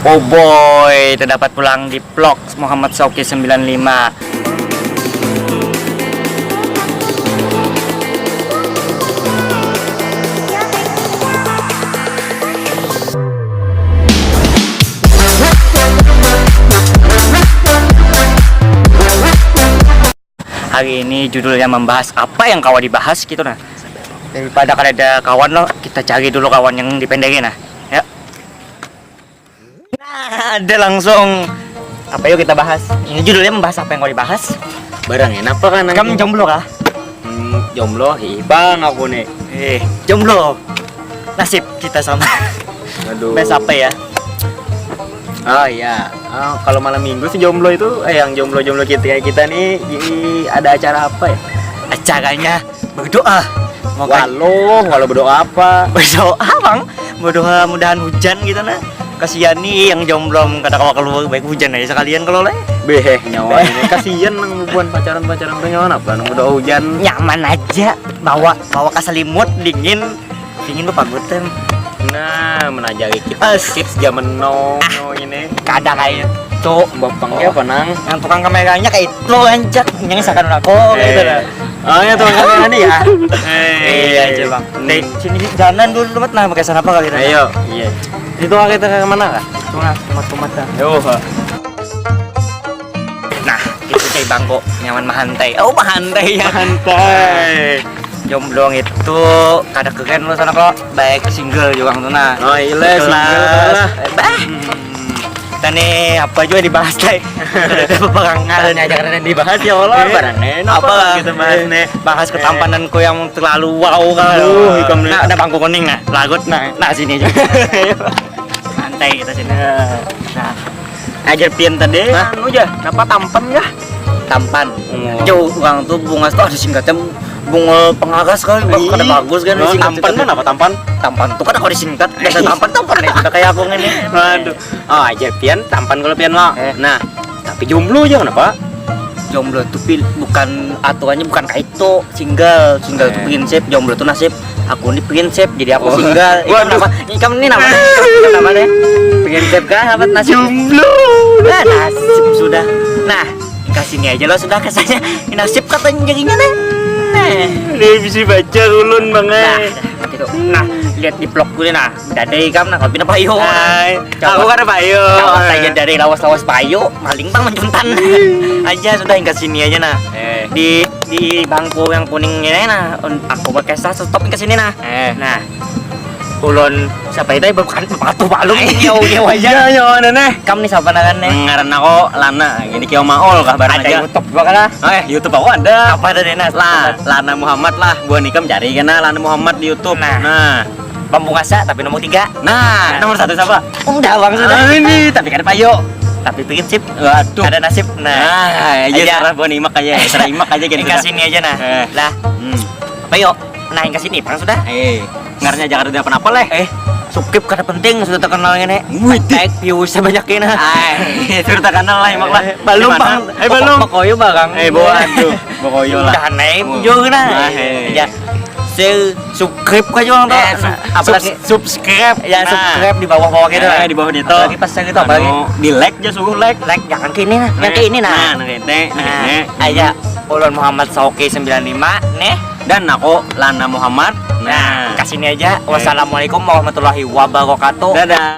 Oh boy, terdapat pulang di vlog Muhammad Sauki 95. Hari ini judulnya membahas apa yang kawan dibahas gitu nah. Daripada kan ada kawan lo, kita cari dulu kawan yang dipendekin nah. Ya. Nah, ada langsung. Apa yuk kita bahas? Ini judulnya membahas apa yang kau dibahas? Barang enak apa kan? Kamu jomblo kah? Jomblo, bang aku nih. Jomblo. Nasib kita sama. Aduh. Bes apa ya? Oh iya. Kalau malam minggu sih jomblo itu, yang jomblo-jomblo kita nih, ada acara apa ya? Acaranya berdoa. Walau berdoa apa? Berdoa bang. Berdoa mudahan hujan gitu nah. Kasihan nih yang jomblo kata kawa keluar baik hujan aja sekalian kalau leh. Beh nyawa ini kasihan nang buan pacaran tuh nyawa apa? Nang udah hujan nyaman aja. Bawa ke selimut dingin bepagutan. Nah, menajari kita tips zaman no ini. Kadang kayak itu bapangnya apa nang? Yang tukang kameranya kayak itu anjak yang sakan aku gitu lah. Oh ya tukang kamera nih ya. Iya aja bang. Nih sini jalan dulu tempat nah pakai sana apa kali kita? Ayo. Iya. Itu kita ke mana kah? Tunggu tomat dah. Yo. Nah, itu cai bangko nyaman mahantai. Oh, mahantai ya. Mahantai. Jomblo itu kada keren lu sana kok. Baik single juga tuh nah. Oh iya single lah. Kita nih apa juga dibahas teh. Ada peperangan aja karena dibahas ya Allah. Barang Apa kita bahas nih? Bahas ketampananku yang terlalu wow kan. Nah, ada bangku kuning nah. Lagut nah sini aja. Santai kita sini. Nah, ajar pian tadi. Anu aja, dapat tampan ya? Tampan. Jauh orang tuh bunga tuh ada singkatnya bunga pengagas kan, kada bagus kan tampan kan apa tampan? Tampan tuh kan kalau disingkat biasa tampan nih sudah kayak aku ini. Waduh. Oh aja pian tampan kalau pian mah. Nah, tapi jomblo aja kenapa? Jomblo tuh bukan aturannya bukan kayak itu single tuh prinsip, jomblo tuh nasib. Aku ini prinsip jadi aku single. Kamu ini nama deh prinsip kan sahabat nasib jomblo. Nah nasib sudah. Nah kasih ini aja lo sudah kesannya nasib katanya jadinya nih. Dia bisa baca ulun banget. Nah, lihat di vlog gue nah, dadai kamu nah, kalau pindah payo. Aku kan payo. Kalau saya dari lawas-lawas payo, maling bang menjuntan. Aja sudah hingga sini aja nah. Di bangku yang kuning ini nah, aku pakai stop ke sini nah. Nah, ulun siapa itu bukan batu balung nyawa aja. Nyawa nene. Kamu nih siapa nangan nih? Ngaran aku Lana, gini kio maol kah barang aja. Ada YouTube juga kan? YouTube aku ada. Apa ada Denas? Lana Muhammad lah. Gua nikam cari kena Lana Muhammad di YouTube. Nah. Pambungasa tapi nomor 3. Nah, nomor 1 siapa? Udah bang sudah. Ini tapi kan payo. Tapi prinsip. Waduh. Ada nasib. Nah, aja sarah gua nimak aja. Sarah imak aja gitu. Kasih ini aja nah. Lah. Payo. Nah, yang kasih ini bang sudah. Ngarnya jangan ada apa-apa leh. Subscribe karena penting sudah terkenal ini. Like view sebanyak ini. Sudah terkenal lah imak lah. Belum bang. Belum. Bokoyo bang. Waduh. Bokoyo lah. Jangan naik juga nah. Ya. Subscribe aja orang tuh. Apalagi subscribe. Ya subscribe di bawah-bawah gitu. Di bawah itu. Apalagi pas gitu apalagi di like aja suruh like. Like jangan ke ini nah. Yang ke ini nah. Nah, aja ulun Muhammad Sauki 95 nih. Dan aku Lana Muhammad. Nah, kasih ini aja. Wassalamualaikum warahmatullahi wabarakatuh. Dadah.